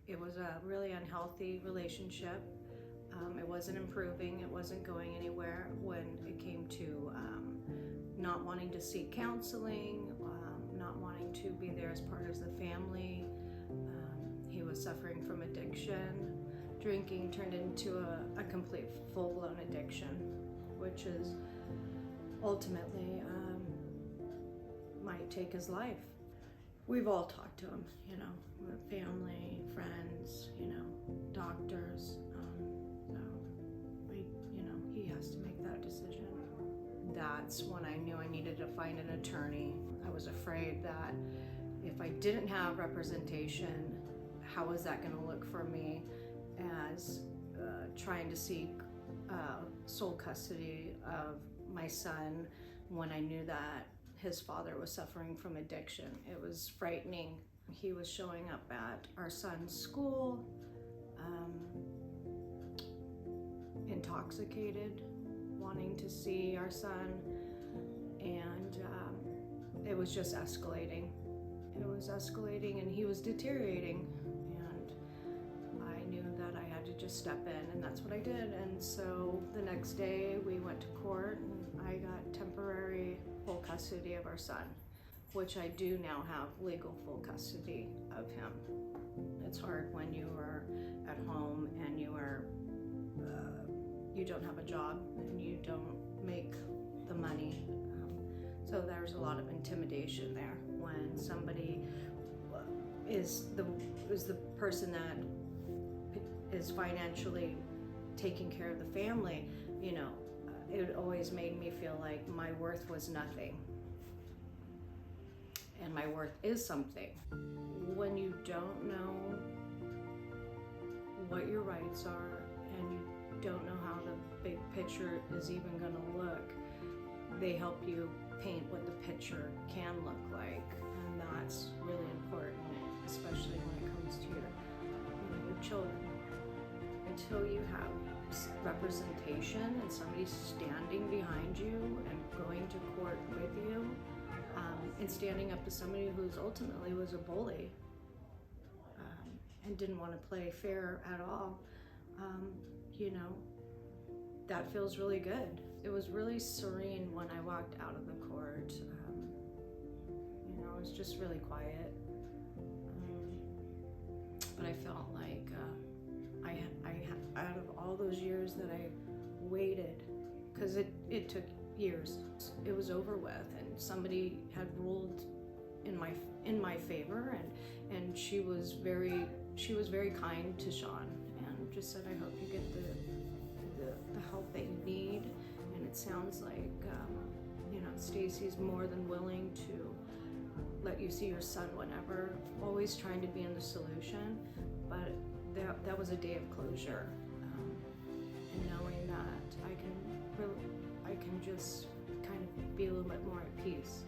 It was a really unhealthy relationship. It wasn't improving, it wasn't going anywhere when it came to not wanting to seek counseling, not wanting to be there as part of the family. He was suffering from addiction. Drinking turned into a complete full-blown addiction, which is ultimately might take his life. We've all talked to him, you know, with family, friends, you know, doctors. He has to make that decision. That's when I knew I needed to find an attorney. I was afraid that if I didn't have representation, how was that going to look for me as trying to seek sole custody of my son when I knew that his father was suffering from addiction. It was frightening. He was showing up at our son's school, intoxicated, wanting to see our son, and it was just escalating. It was escalating and he was deteriorating, and I knew that I had to just step in, and that's what I did. And so the next day we went to court and I got temporary full custody of our son, which I do now have legal full custody of him. It's hard when you are at home and you don't have a job and you don't make the money. So there's a lot of intimidation there when somebody is the person that is financially taking care of the family. You know, it always made me feel like my worth was nothing. And my worth is something. When you don't know what your rights are and you don't know how the big picture is even going to look, they help you paint what the picture can look like, and that's really important, especially when it comes to your children. Until you have representation and somebody standing behind you and going to court with you, and standing up to somebody who's ultimately was a bully and didn't want to play fair at all, that feels really good. It was really serene when I walked out of the court. It was just really quiet. But I felt like out of all those years that I waited, because it took years, it was over with, and somebody had ruled in my favor, and she was very kind to Sean and just said, I hope you get the help that you need. And it sounds like Stacy's more than willing to let you see your son whenever, always trying to be in the solution. But that was a day of closure, and knowing that I can just kind of be a little bit more at peace.